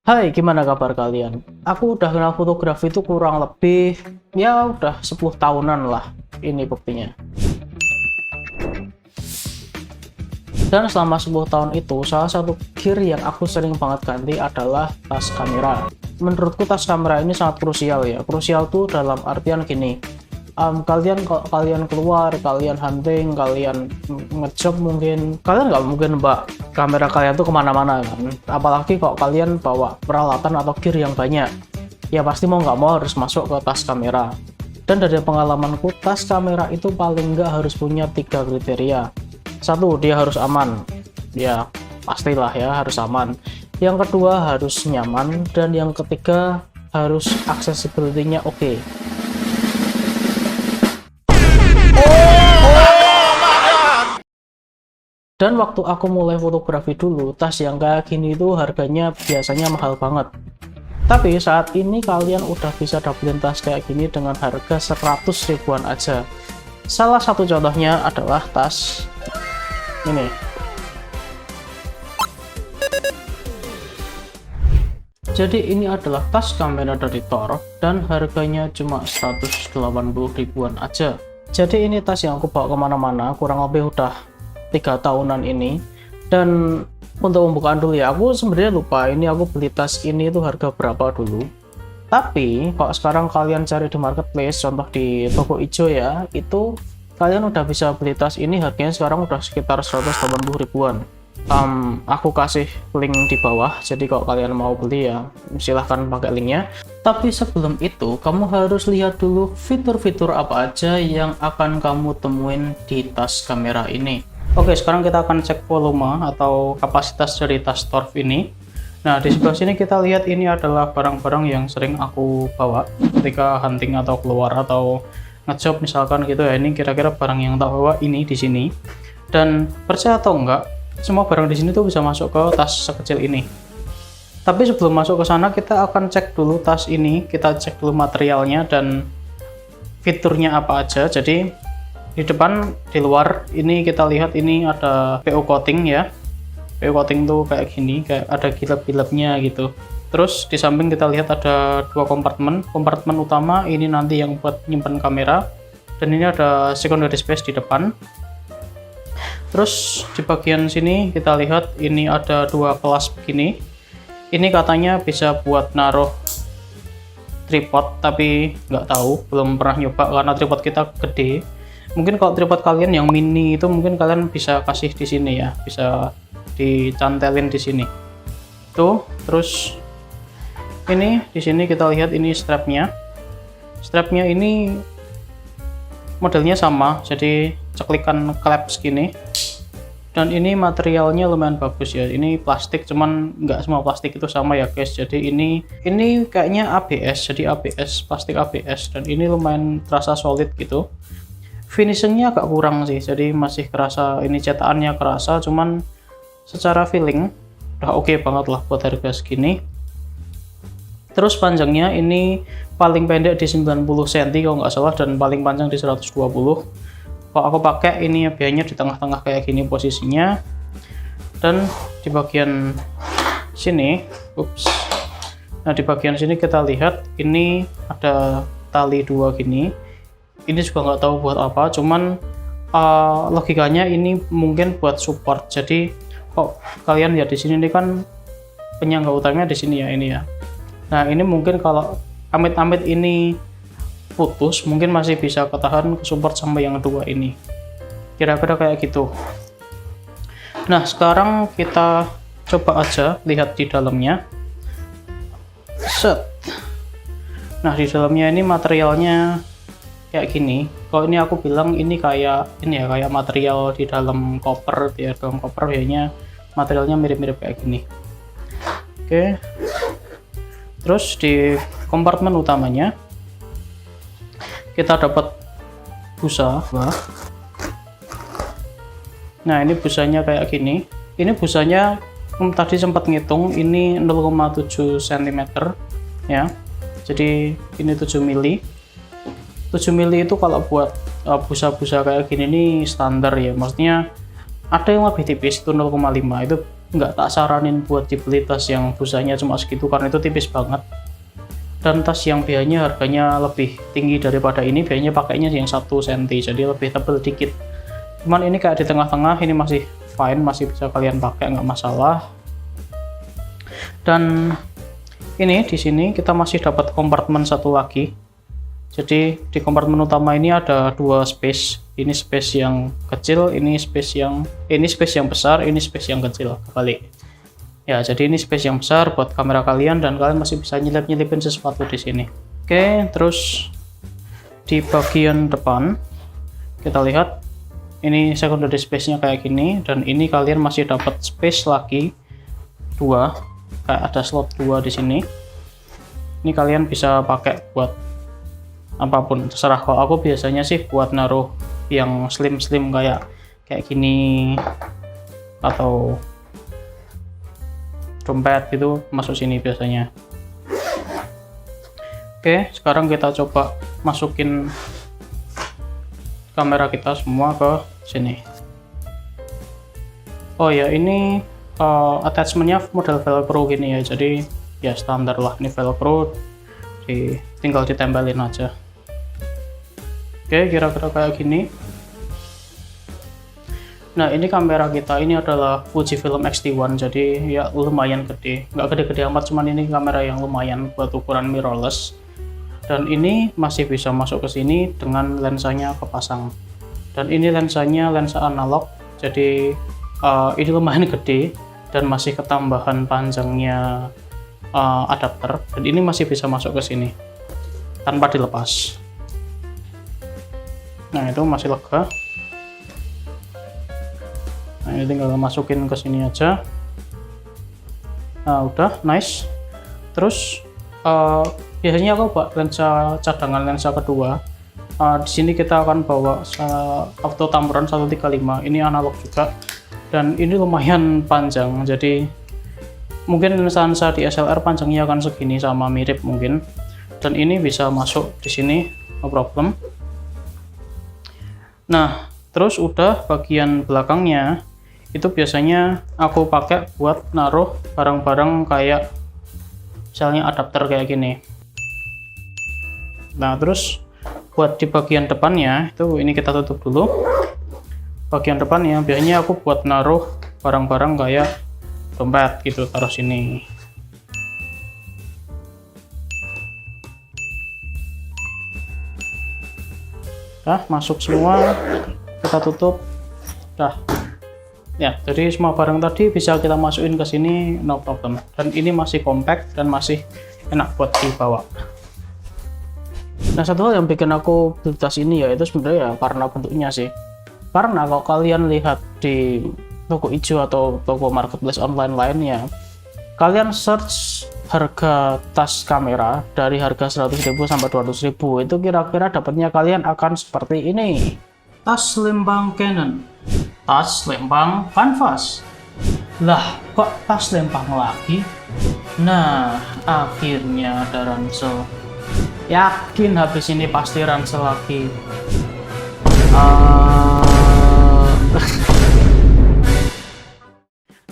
Hai, gimana kabar kalian? Aku udah kenal fotografi itu kurang lebih, ya udah 10 tahunan lah. Ini buktinya. Dan selama 10 tahun itu, salah satu gear yang aku sering banget ganti adalah tas kamera. Menurutku tas kamera ini sangat krusial ya. Krusial tuh dalam artian gini. Kalau kalian keluar, kalian hunting, kalian ngejob mungkin, kalian nggak mungkin bawa kamera kalian tuh kemana-mana kan. Apalagi kalau kalian bawa peralatan atau gear yang banyak. Ya pasti mau nggak mau harus masuk ke tas kamera. Dan dari pengalamanku, tas kamera itu paling nggak harus punya 3 kriteria. Satu, dia harus aman. Ya, pastilah ya, harus aman. Yang kedua, harus nyaman. Dan yang ketiga, harus accessibility-nya oke. Dan waktu aku mulai fotografi dulu, tas yang kayak gini itu harganya biasanya mahal banget. Tapi saat ini kalian udah bisa dapetin tas kayak gini dengan harga 100 ribuan aja. Salah satu contohnya adalah tas ini. Jadi ini adalah tas kamera dari Thor dan harganya cuma 180 ribuan aja. Jadi ini tas yang aku bawa kemana-mana kurang lebih udah 3 tahunan ini. Dan untuk pembukaan dulu ya, aku sebenarnya lupa ini aku beli tas ini itu harga berapa dulu. Tapi kalau sekarang kalian cari di marketplace, contoh di toko ijo ya, itu kalian udah bisa beli tas ini harganya sekarang udah sekitar 180 ribuan. Aku kasih link di bawah, jadi kalau kalian mau beli ya silahkan pakai linknya. Tapi sebelum itu kamu harus lihat dulu fitur-fitur apa aja yang akan kamu temuin di tas kamera ini. Oke, sekarang kita akan cek volume atau kapasitas dari tas Torf ini. Nah, di sebelah sini kita lihat ini adalah barang-barang yang sering aku bawa ketika hunting atau keluar atau ngejob misalkan gitu ya. Ini kira-kira barang yang tak bawa ini di sini. Dan percaya atau enggak, semua barang di sini tuh bisa masuk ke tas sekecil ini. Tapi sebelum masuk ke sana, kita akan cek dulu tas ini. Kita cek dulu materialnya dan fiturnya apa aja. Jadi di depan, di luar ini kita lihat ini ada PU coating ya. PU coating tuh kayak gini, kayak ada gilap-gilapnya gitu. Terus di samping kita lihat ada 2 kompartemen. Kompartemen utama ini nanti yang buat nyimpen kamera, dan ini ada secondary space di depan. Terus di bagian sini kita lihat ini ada 2 kelas begini. Ini katanya bisa buat naruh tripod, tapi nggak tahu, belum pernah nyoba karena tripod kita gede. Mungkin kalau tripod kalian yang mini itu mungkin kalian bisa kasih di sini ya, bisa dicantelin di sini. Tuh, terus ini di sini kita lihat ini strapnya. Strapnya ini modelnya sama, jadi ceklikan klep segini. Dan ini materialnya lumayan bagus ya. Ini plastik, cuman nggak semua plastik itu sama ya guys. Jadi ini kayaknya ABS, jadi ABS, plastik ABS, dan ini lumayan terasa solid gitu. Finishingnya agak kurang sih, jadi masih kerasa ini cetakannya kerasa, cuman secara feeling udah oke banget lah buat harga segini. Terus panjangnya ini paling pendek di 90 cm kalau nggak salah, dan paling panjang di 120. Kalau aku pakai ini biasanya di tengah-tengah kayak gini posisinya. Dan di bagian sini, nah di bagian sini kita lihat ini ada tali 2 gini. Ini juga nggak tahu buat apa, cuman logikanya ini mungkin buat support. Jadi kok kalian lihat di sini ini kan penyangga utamanya di sini ya, ini ya. Nah ini mungkin kalau amit-amit ini putus, mungkin masih bisa ketahan ke support sama yang kedua ini. Kira-kira kayak gitu. Nah sekarang kita coba aja lihat di dalamnya. Set. Nah di dalamnya ini materialnya kayak gini. Kalau ini aku bilang ini kayak ini ya, kayak material di dalam koper ya. Dalam koper biasanya materialnya mirip-mirip kayak gini. Oke. Terus di kompartemen utamanya kita dapat busa. Nah ini busanya kayak gini. Ini busanya tadi sempat ngitung ini 0,7 cm ya. Jadi ini 7 mili. 7 mili itu kalau buat busa-busa kayak gini nih standar ya, maksudnya ada yang lebih tipis itu 0,5, itu nggak tak saranin buat dibeli tas yang busanya cuma segitu karena itu tipis banget. Dan tas yang biayanya harganya lebih tinggi daripada ini, biayanya pakainya yang 1 cm, jadi lebih tebal dikit. Cuman ini kayak di tengah-tengah, ini masih fine, masih bisa kalian pakai, nggak masalah. Dan ini di sini kita masih dapat kompartemen satu lagi. Jadi di kompartemen utama ini ada 2 space. Ini space yang kecil, ini space yang besar, ini space yang kecil. Kebalik. Ya, jadi ini space yang besar buat kamera kalian dan kalian masih bisa nyelip-nyelipin sesuatu di sini. Oke, terus di bagian depan kita lihat ini secondary space-nya kayak gini, dan ini kalian masih dapat space lagi 2, kayak ada slot 2 di sini. Ini kalian bisa pakai buat apapun, terserah. Kalau aku biasanya sih buat naruh yang slim kayak gini atau dompet gitu, masuk sini biasanya. Oke, sekarang kita coba masukin kamera kita semua ke sini. Oh ya, ini attachmentnya model velcro gini ya, jadi ya standar lah, ini velcro, tinggal ditempelin aja. Oke, kira-kira kayak gini. Nah, ini kamera kita, ini adalah Fujifilm X-T1, jadi ya lumayan gede, nggak gede-gede amat, cuman ini kamera yang lumayan buat ukuran mirrorless. Dan ini masih bisa masuk ke sini dengan lensanya kepasang. Dan ini lensanya lensa analog, jadi ini lumayan gede dan masih ketambahan panjangnya adapter. Dan ini masih bisa masuk ke sini tanpa dilepas. Nah, itu masih lega. Nah, ini tinggal masukin ke sini aja. Nah, udah nice. Terus biasanya aku bawa lensa cadangan, lensa kedua. Di sini kita akan bawa auto Tamron 135. Ini analog juga, dan ini lumayan panjang. Jadi mungkin lensa di SLR panjangnya akan segini sama mirip mungkin. Dan ini bisa masuk di sini, no problem. Nah, terus udah bagian belakangnya itu biasanya aku pakai buat naruh barang-barang kayak misalnya adapter kayak gini. Nah, terus buat di bagian depannya itu ini kita tutup dulu. Bagian depannya biasanya aku buat naruh barang-barang kayak dompet gitu, taruh sini. Nah, masuk semua, kita tutup. Dah. Ya, jadi semua barang tadi bisa kita masukin ke sini, no problem. Dan ini masih compact dan masih enak buat dibawa. Nah, satu hal yang bikin aku beli tas ini ya itu sebenarnya ya karena bentuknya sih. Karena kalau kalian lihat di toko hijau atau toko marketplace online lainnya, kalian search harga tas kamera dari harga 100.000 sampai 200.000 itu kira-kira dapatnya kalian akan seperti ini. Tas lempang Canon, tas lempang Canvas. Lah, kok tas lempang lagi? Nah, akhirnya ada ransel. Yakin habis ini pasti ransel lagi.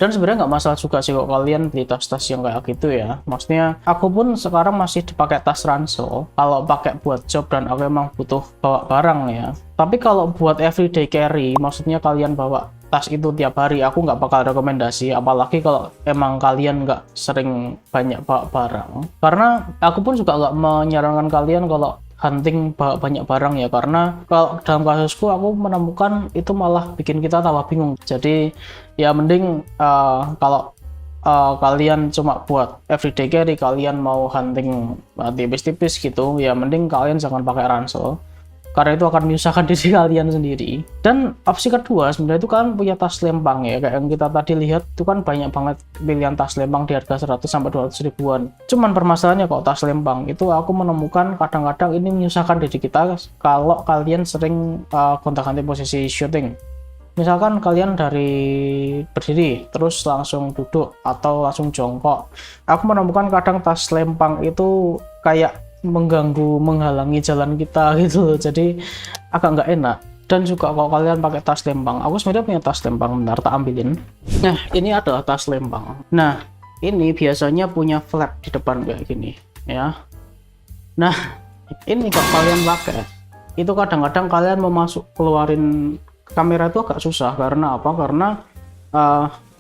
Dan sebenarnya nggak masalah juga sih kalau kalian beli tas-tas yang kayak gitu ya. Maksudnya aku pun sekarang masih dipakai tas ransel kalau pakai buat job dan aku emang butuh bawa barang ya. Tapi kalau buat everyday carry, maksudnya kalian bawa tas itu tiap hari, aku nggak bakal rekomendasi. Apalagi kalau emang kalian nggak sering banyak bawa barang. Karena aku pun juga nggak menyarankan kalian kalau hunting banyak barang ya, karena kalau dalam kasusku aku menemukan itu malah bikin kita tambah bingung. Jadi ya mending kalau kalian cuma buat everyday carry, kalian mau hunting tipis-tipis gitu ya, mending kalian jangan pakai ransel karena itu akan menyusahkan diri kalian sendiri. Dan opsi kedua sebenarnya itu kalian punya tas lempang ya, kayak yang kita tadi lihat itu kan banyak banget pilihan tas lempang di harga 100 sampai 200 ribuan. Cuman permasalahannya kalau tas lempang itu aku menemukan kadang-kadang ini menyusahkan diri kita kalau kalian sering gonta-ganti posisi shooting. Misalkan kalian dari berdiri terus langsung duduk atau langsung jongkok, aku menemukan kadang tas lempang itu kayak mengganggu, menghalangi jalan kita gitu loh. Jadi agak nggak enak. Dan juga kalau kalian pakai tas lempang, aku sebenarnya punya tas lempang, bentar tak ambilin. Nah, ini adalah tas lempang. Nah, ini biasanya punya flap di depan kayak gini ya. Nah, ini kalau kalian pakai, itu kadang-kadang kalian mau keluarin kamera itu agak susah. Karena apa? Karena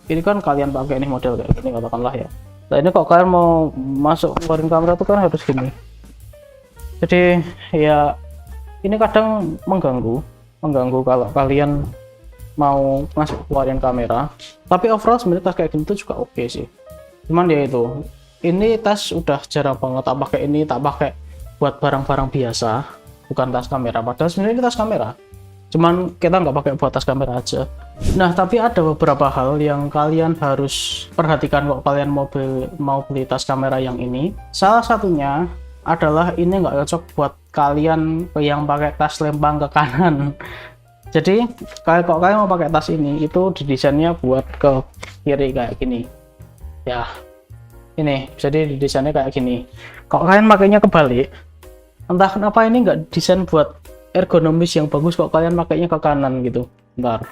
ini kan kalian pakai ini model kayak gini katakanlah ya. Nah, ini kalau kalian mau keluarin kamera itu kan harus gini. Jadi ya ini kadang mengganggu kalau kalian mau keluarin kamera. Tapi overall sebenarnya tas kayak gini tuh juga oke sih. Cuman ya itu, ini tas udah jarang banget tak pakai, ini tak pakai buat barang-barang biasa, bukan tas kamera. Padahal sebenarnya ini tas kamera, cuman kita nggak pakai buat tas kamera aja. Nah, tapi ada beberapa hal yang kalian harus perhatikan kalau kalian mau beli tas kamera yang ini. Salah satunya adalah ini nggak cocok buat kalian yang pakai tas lempang ke kanan. Jadi kalau kalian mau pakai tas ini, itu didesainnya buat ke kiri kayak gini ya. Ini jadi didesainnya kayak gini. Kalau kalian makainya kebalik, entah kenapa ini nggak desain buat ergonomis yang bagus kalau kalian makainya ke kanan gitu. Bentar,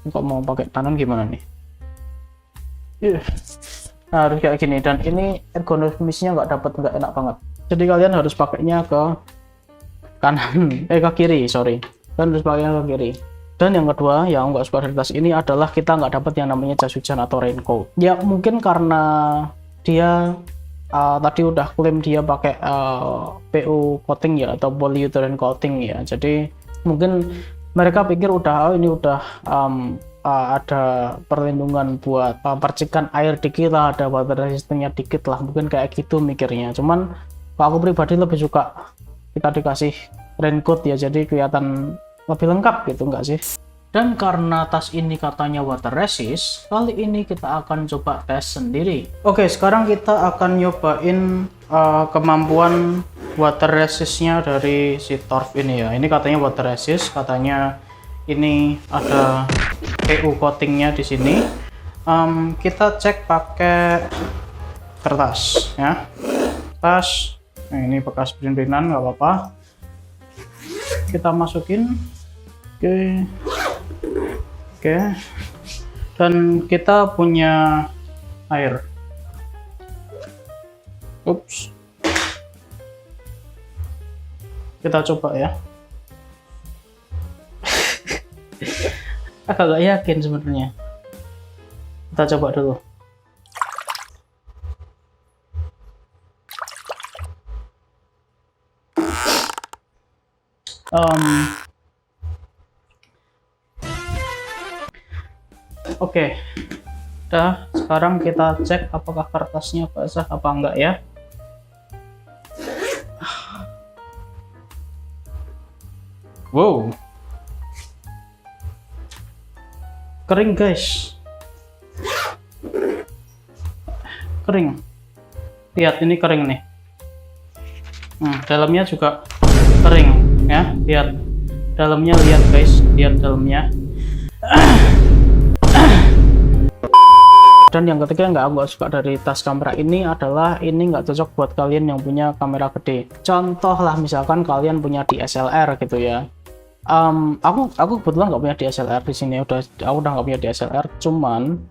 kok mau pakai kanan gimana nih? Nah, harus kayak gini, dan ini ergonomisnya nggak enak banget. Jadi kalian harus pakainya ke kanan, ke kiri, sorry. Kalian harus pakainya ke kiri. Dan yang kedua, yang nggak suka dari tas ini adalah kita nggak dapat yang namanya jas hujan atau raincoat. Ya mungkin karena dia tadi udah klaim dia pakai PU coating ya, atau polyurethane coating ya. Jadi mungkin mereka pikir ini udah ada perlindungan buat percikan air dikit lah, ada water resistance-nya dikit lah, mungkin kayak gitu mikirnya. Cuman aku pribadi lebih suka kita dikasih raincoat ya, jadi kelihatan lebih lengkap gitu, enggak sih? Dan karena tas ini katanya water resist, kali ini kita akan coba tes sendiri. Oke, sekarang kita akan nyobain kemampuan water resistnya dari si Torf ini ya. Ini katanya water resist, katanya ini ada PU coatingnya di sini. Kita cek pakai kertas ya. Kertas. Nah, ini bekas print-printan, nggak apa-apa. Kita masukin. Oke. Dan kita punya air. Ups. Kita coba ya. Agak gak yakin sebenarnya. Kita coba dulu. Oke. Udah, sekarang kita cek apakah kertasnya basah apa enggak ya. Wow. Kering guys. Kering. Lihat, ini kering nih. Dalamnya juga kering ya. Lihat. Dalamnya, lihat guys. Lihat dalamnya. Dan yang ketiga yang aku suka dari tas kamera ini adalah ini nggak cocok buat kalian yang punya kamera gede. Contoh lah, misalkan kalian punya DSLR gitu ya. Aku kebetulan nggak punya DSLR di sini, aku udah nggak punya DSLR. Cuman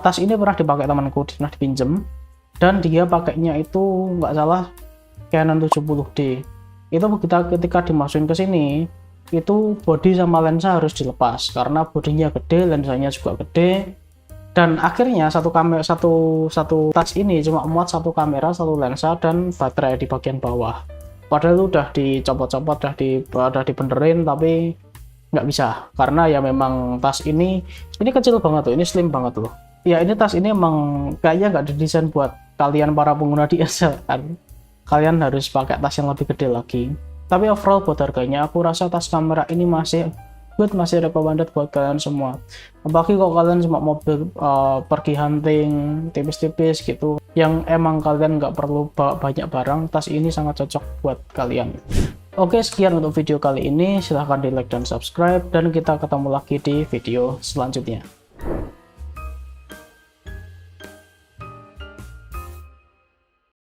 tas ini pernah dipakai temanku, pernah dipinjem, dan dia pakainya itu nggak salah Canon 70D. Itu ketika dimasukin ke sini, itu body sama lensa harus dilepas karena bodinya gede, lensanya juga gede. Dan akhirnya satu tas ini cuma muat satu kamera, satu lensa, dan baterai di bagian bawah. Padahal itu udah dicopot-copot, udah dibenerin, tapi nggak bisa karena ya memang tas ini kecil banget tuh, ini slim banget loh. Ya ini tas ini emang kayaknya nggak didesain buat kalian para pengguna DSLR. Kalian harus pakai tas yang lebih gede lagi. Tapi overall buat harganya, aku rasa tas kamera ini masih recommended buat kalian semua. Apalagi kalau kalian cuma mau pergi hunting tipis-tipis gitu, yang emang kalian nggak perlu bawa banyak barang, tas ini sangat cocok buat kalian. Oke, sekian untuk video kali ini. Silahkan di like dan subscribe, dan kita ketemu lagi di video selanjutnya.